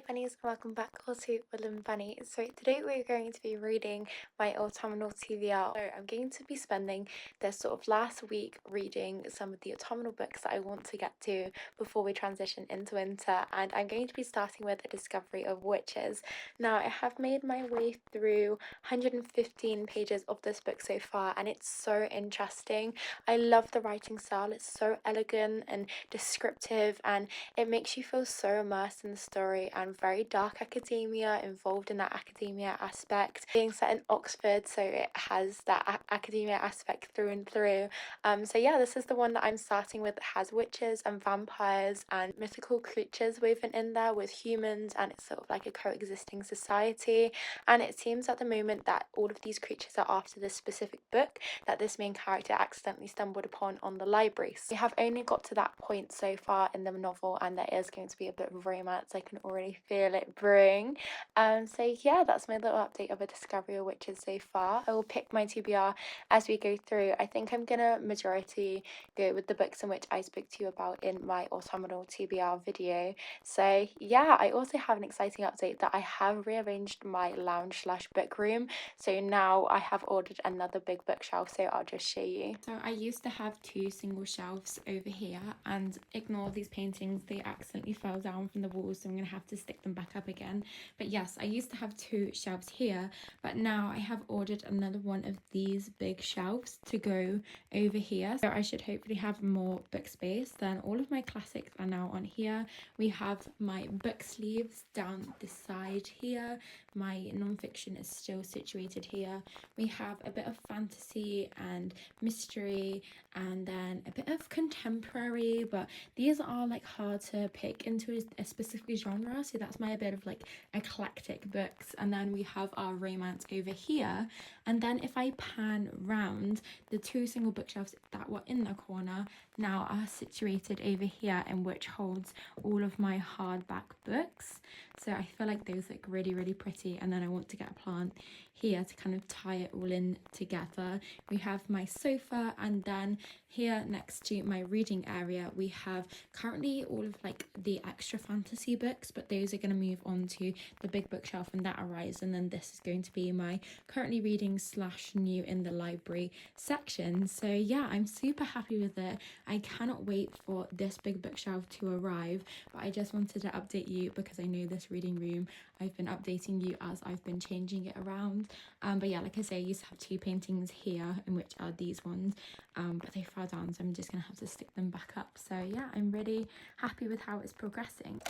bunnies, and welcome back all to Woodland Bunny. So today we're going to be reading my autumnal TBR. So I'm going to be spending this sort of last week reading some of the autumnal books that I want to get to before we transition into winter, and I'm going to be starting with A Discovery of Witches. Now, I have made my way through 115 pages of this book so far, and it's so interesting. I love the writing style. It's so elegant and descriptive, and it makes you feel so immersed in the story, and very dark academia involved in that academia aspect. Being set in Oxford, so it has that academia aspect through and through. So yeah, this is the one that I'm starting with. It has witches and vampires and mythical creatures woven in there with humans, and it's sort of like a coexisting society. And it seems at the moment that all of these creatures are after this specific book that this main character accidentally stumbled upon on the library. So we have only got to that point so far in the novel, and there is going to be a bit of romance. I can already feel it brewing. So yeah, that's my little update of A Discovery of Witches so far. I will pick my TBR as we go through. I think I'm gonna majority go with the books in which I spoke to you about in my autumnal TBR video. So yeah, I also have an exciting update that I have rearranged my lounge/book room. So now I have ordered another big bookshelf, so I'll just show you. So I used to have two single shelves over here, and ignore these paintings, they accidentally fell down from the walls, so I'm gonna have to stick them back up again. But yes, I used to have two shelves here, but now I have ordered another one of these big shelves to go over here, so I should hopefully have more book space. Then all of my classics are now on here. We have my book sleeves down this side here. My non-fiction is still situated here. We have a bit of fantasy and mystery, and then a bit of contemporary, but these are like hard to pick into a specific genre, so that's my bit of like eclectic books. And then we have our romance over here, and then if I pan round, the two single bookshelves that were in the corner now are situated over here, in which holds all of my hardback books. So I feel like those look really pretty, and then I want to get a plant here to kind of tie it all in together. We have my sofa, and then here next to my reading area we have currently all of like the extra fantasy books, but those are going to move on to the big bookshelf when that arrives, and then this is going to be my currently reading / new in the library section. So yeah, I'm super happy with it. I cannot wait for this big bookshelf to arrive, but I just wanted to update you because I know this reading room, I've been updating you as I've been changing it around. But yeah, like I say, I used to have two paintings here, in which are these ones, but they fell down, so I'm just gonna have to stick them back up. So yeah, I'm really happy with how it's progressing.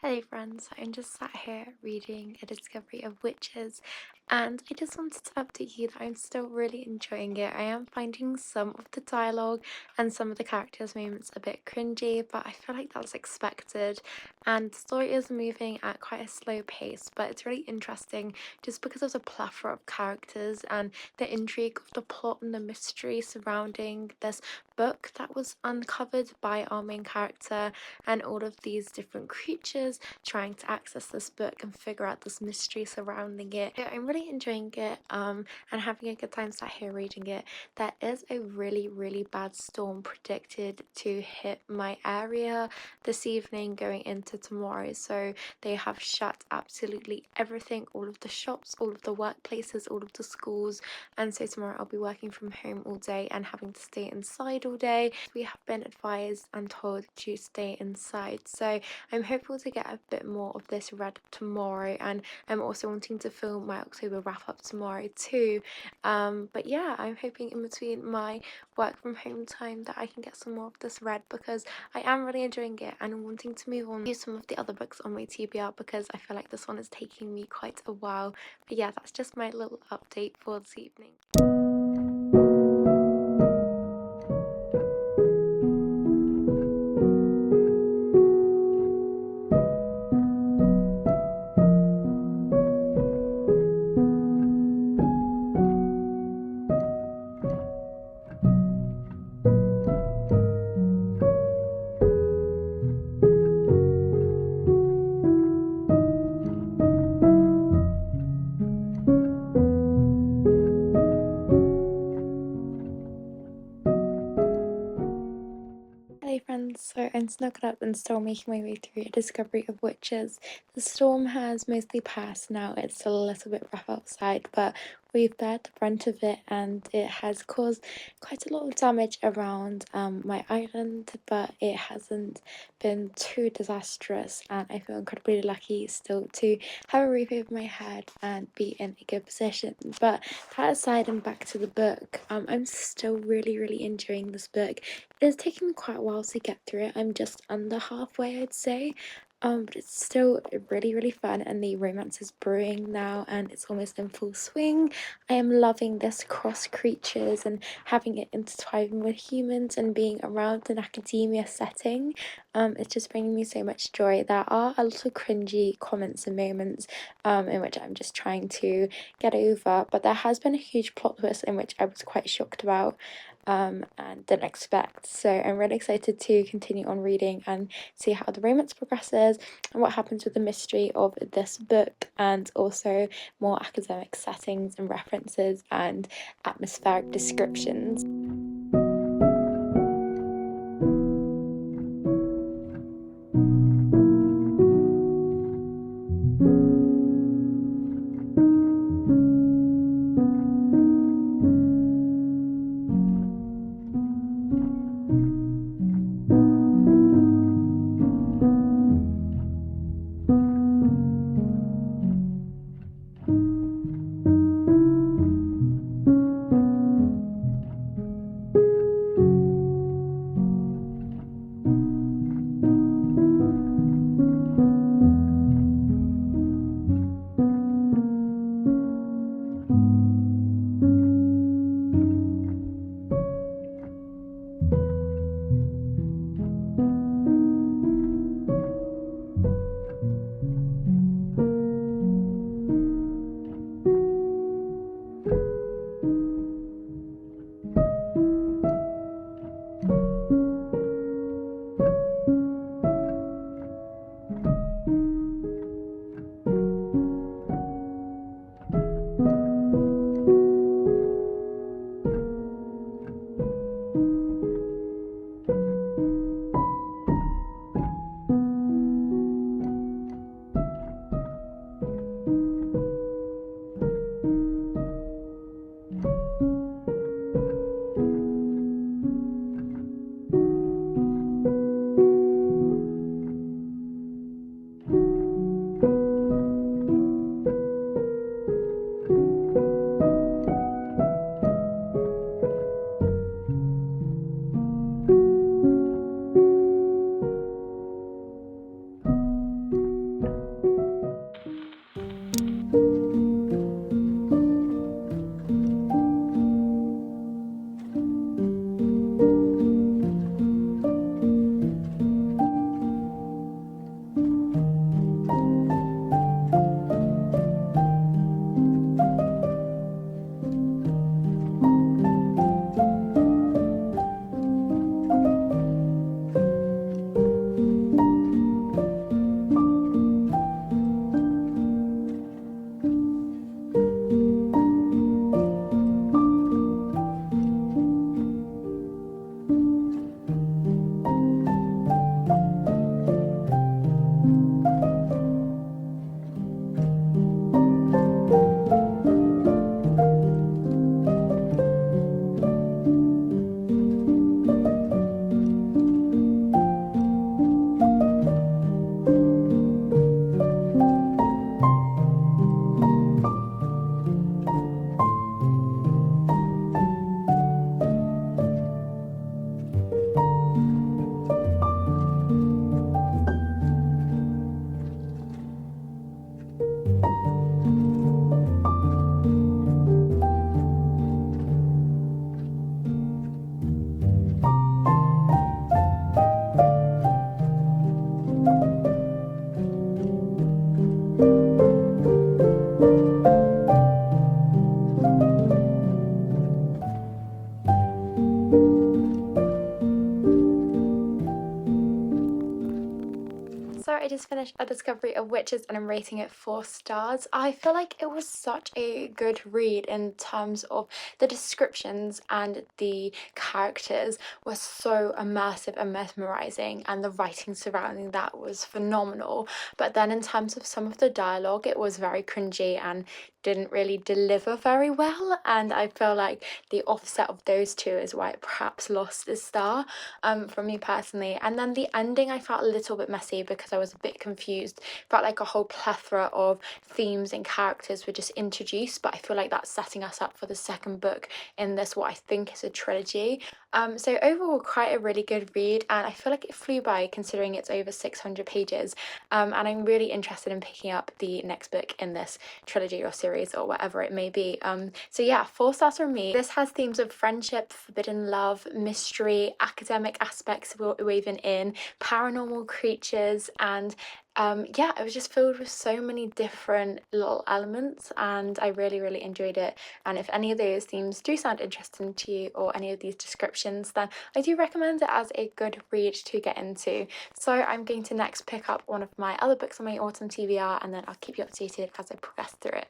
Hey friends, I'm just sat here reading A Discovery of Witches, and I just wanted to update you that I'm still really enjoying it. I am finding some of the dialogue and some of the characters' moments a bit cringy, but I feel like that's expected, and the story is moving at quite a slow pace, but it's really interesting just because of the plethora of characters and the intrigue of the plot and the mystery surrounding this book that was uncovered by our main character, and all of these different creatures trying to access this book and figure out this mystery surrounding it. So I'm really enjoying it and having a good time sat here reading it. There is a really bad storm predicted to hit my area this evening going into tomorrow, so they have shut absolutely everything, all of the shops, all of the workplaces, all of the schools, and so tomorrow I'll be working from home all day and having to stay inside all day. We have been advised and told to stay inside, so I'm hopeful to get a bit more of this read tomorrow, and I'm also wanting to film my October wrap up tomorrow too. But yeah, I'm hoping in between my work from home time that I can get some more of this read, because I am really enjoying it and I'm wanting to move on to some of the other books on my TBR, because I feel like this one is taking me quite a while. But yeah, that's just my little update for this evening. Hey friends, so I'm snuggled up and still making my way through A Discovery of Witches. The storm has mostly passed now. It's still a little bit rough outside, but we've bared the brunt of it, and it has caused quite a lot of damage around my island, but it hasn't been too disastrous, and I feel incredibly lucky still to have a roof over my head and be in a good position. But that aside, and back to the book, I'm still really enjoying this book. It's taken me quite a while to get through it. I'm just under halfway, I'd say. But it's still really fun, and the romance is brewing now and it's almost in full swing. I am loving this cross creatures and having it intertwined with humans and being around an academia setting. It's just bringing me so much joy. There are a little cringy comments and moments in which I'm just trying to get over, but there has been a huge plot twist in which I was quite shocked about and didn't expect. So I'm really excited to continue on reading and see how the romance progresses and what happens with the mystery of this book, and also more academic settings and references and atmospheric descriptions. just finished A Discovery of Witches and I'm rating it 4 stars. I feel like it was such a good read in terms of the descriptions, and the characters were so immersive and mesmerizing, and the writing surrounding that was phenomenal. But then in terms of some of the dialogue, it was very cringy and didn't really deliver very well, and I feel like the offset of those two is why it perhaps lost a star from me personally. And then the ending I felt a little bit messy because I was a bit confused. Felt like a whole plethora of themes and characters were just introduced, but I feel like that's setting us up for the second book in this, what I think is a trilogy. So overall, quite a really good read, and I feel like it flew by considering it's over 600 pages. And I'm really interested in picking up the next book in this trilogy or series or whatever it may be. So yeah, 4 stars from me. This has themes of friendship, forbidden love, mystery, academic aspects woven in, paranormal creatures, and yeah, it was just filled with so many different little elements, and I really enjoyed it. And if any of those themes do sound interesting to you, or any of these descriptions, then I do recommend it as a good read to get into. So I'm going to next pick up one of my other books on my autumn TBR, and then I'll keep you updated as I progress through it.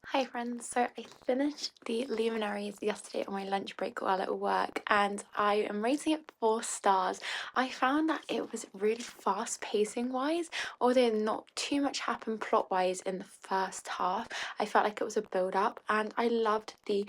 Hi friends, so I finished the Luminaries yesterday on my lunch break while at work, and I am rating it 4 stars. I found that it was really fast pacing wise, although not too much happened plot wise in the first half. I felt like it was a build up, and I loved the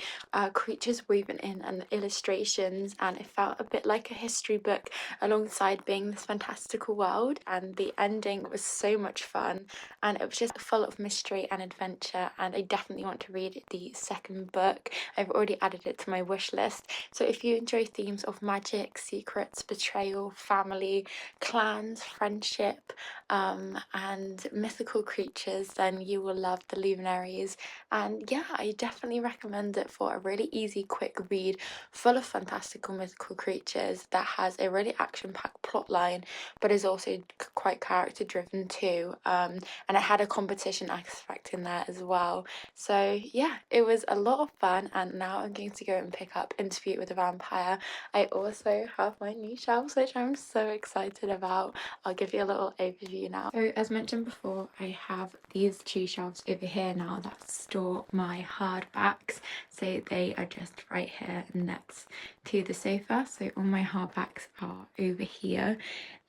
creatures woven in and the illustrations, and it felt a bit like a history book alongside being this fantastical world. And the ending was so much fun, and it was just full of mystery and adventure, and I definitely want to read the second book. I've already added it to my wish list. So if you enjoy themes of magic, secrets, betrayal, family, clans, friendship, and mythical creatures, then you will love the Luminaries. And yeah, I definitely recommend it for a really easy, quick read full of fantastical mythical creatures that has a really action-packed plot line, but is also quite character driven too. And it had a competition aspect in there as well. So yeah, it was a lot of fun, and now I'm going to go and pick up Interview with a Vampire. I also have my new shelves, which I'm so excited about. I'll give you a little overview now. So as mentioned before, I have these 2 shelves over here now that store my hardbacks. So they are just right here next to the sofa. So all my hardbacks are over here.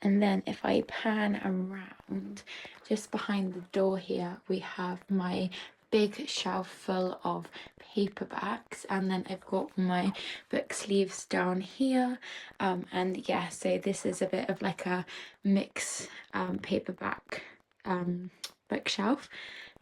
And then if I pan around, just behind the door here, we have my big shelf full of paperbacks, and then I've got my book sleeves down here. And yeah, so this is a bit of like a mix paperback bookshelf.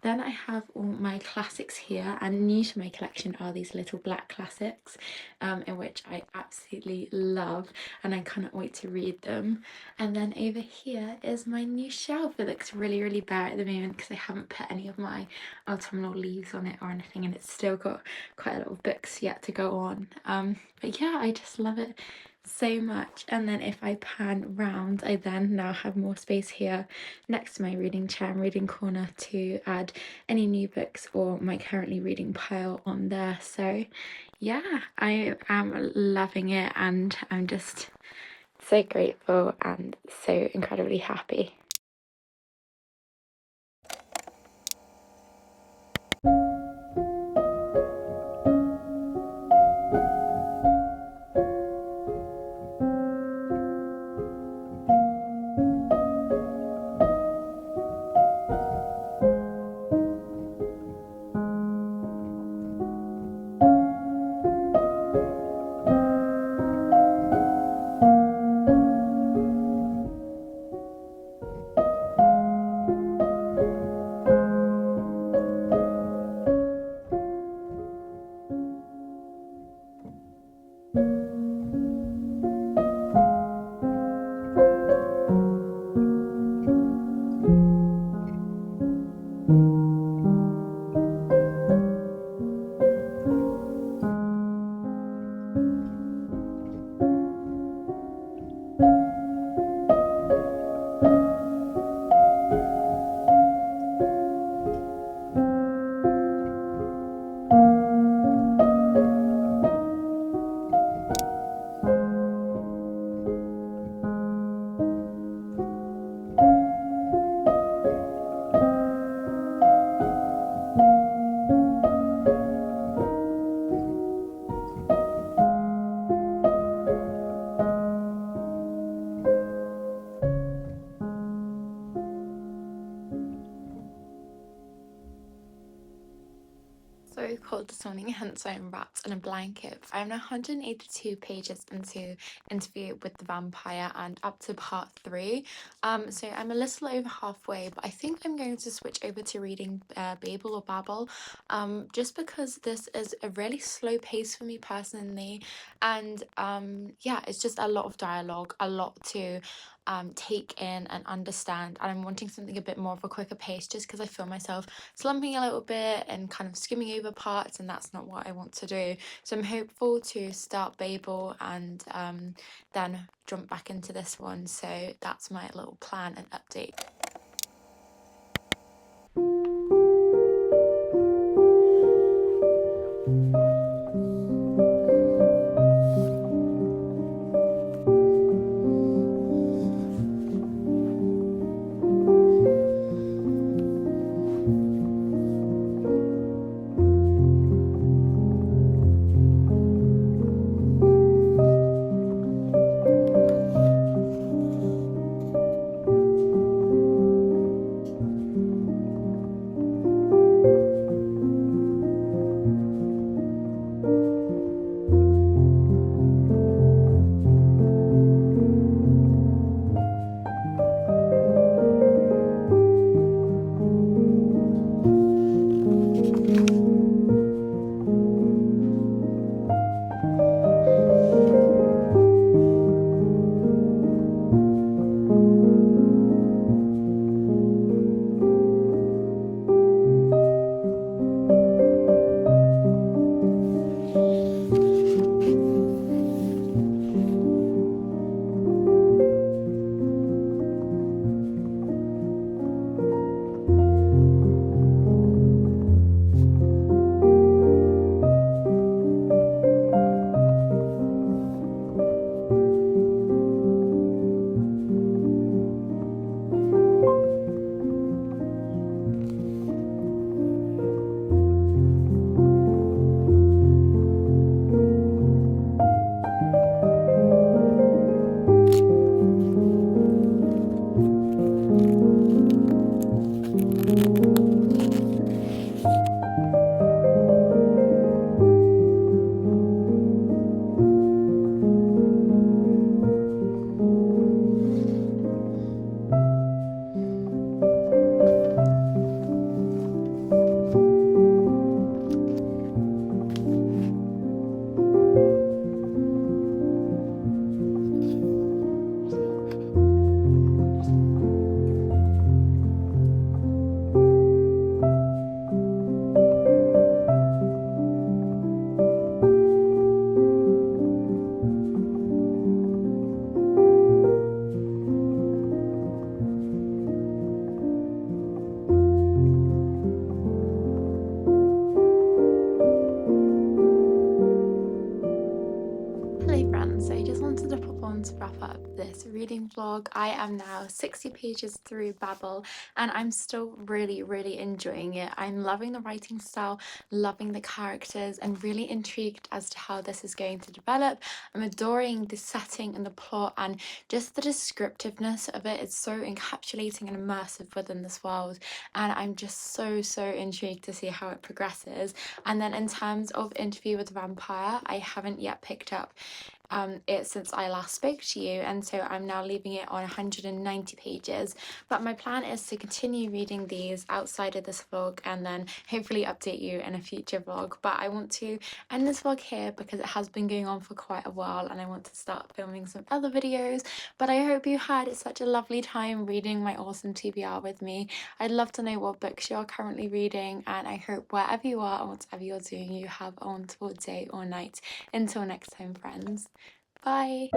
Then I have all my classics here, and new to my collection are these little black classics, in which I absolutely love, and I cannot wait to read them. And then over here is my new shelf. It looks really, really bare at the moment because I haven't put any of my autumnal leaves on it or anything, and it's still got quite a lot of books yet to go on. But yeah, I just love it so much. And then if I pan round, I then now have more space here next to my reading chair and reading corner to add any new books or my currently reading pile on there. So yeah, I am loving it, and I'm just so grateful and so incredibly happy. So cold this morning, hence I'm wrapped in a blanket. I'm now 182 pages into Interview with the Vampire and up to part 3. So I'm a little over halfway, but I think I'm going to switch over to reading Babel or Babel, just because this is a really slow pace for me personally, and yeah, it's just a lot of dialogue, a lot to take in and understand, and I'm wanting something a bit more of a quicker pace just because I feel myself slumping a little bit and kind of skimming over parts, and that's not what I want to do. So I'm hopeful to start Babel and then jump back into this one. So that's my little plan and update. vlog. I am now 60 pages through Babel and I'm still really enjoying it. I'm loving the writing style, loving the characters, and really intrigued as to how this is going to develop. I'm adoring the setting and the plot and just the descriptiveness of it. It's so encapsulating and immersive within this world, and I'm just so intrigued to see how it progresses. And then in terms of Interview with the Vampire, I haven't yet picked up it since I last spoke to you, and so I'm now leaving it on 190 pages, but my plan is to continue reading these outside of this vlog and then hopefully update you in a future vlog. But I want to end this vlog here because it has been going on for quite a while and I want to start filming some other videos. But I hope you had such a lovely time reading my awesome TBR with me. I'd love to know what books you're currently reading, and I hope wherever you are and whatever you're doing, you have a wonderful day or night. Until next time, friends. Bye.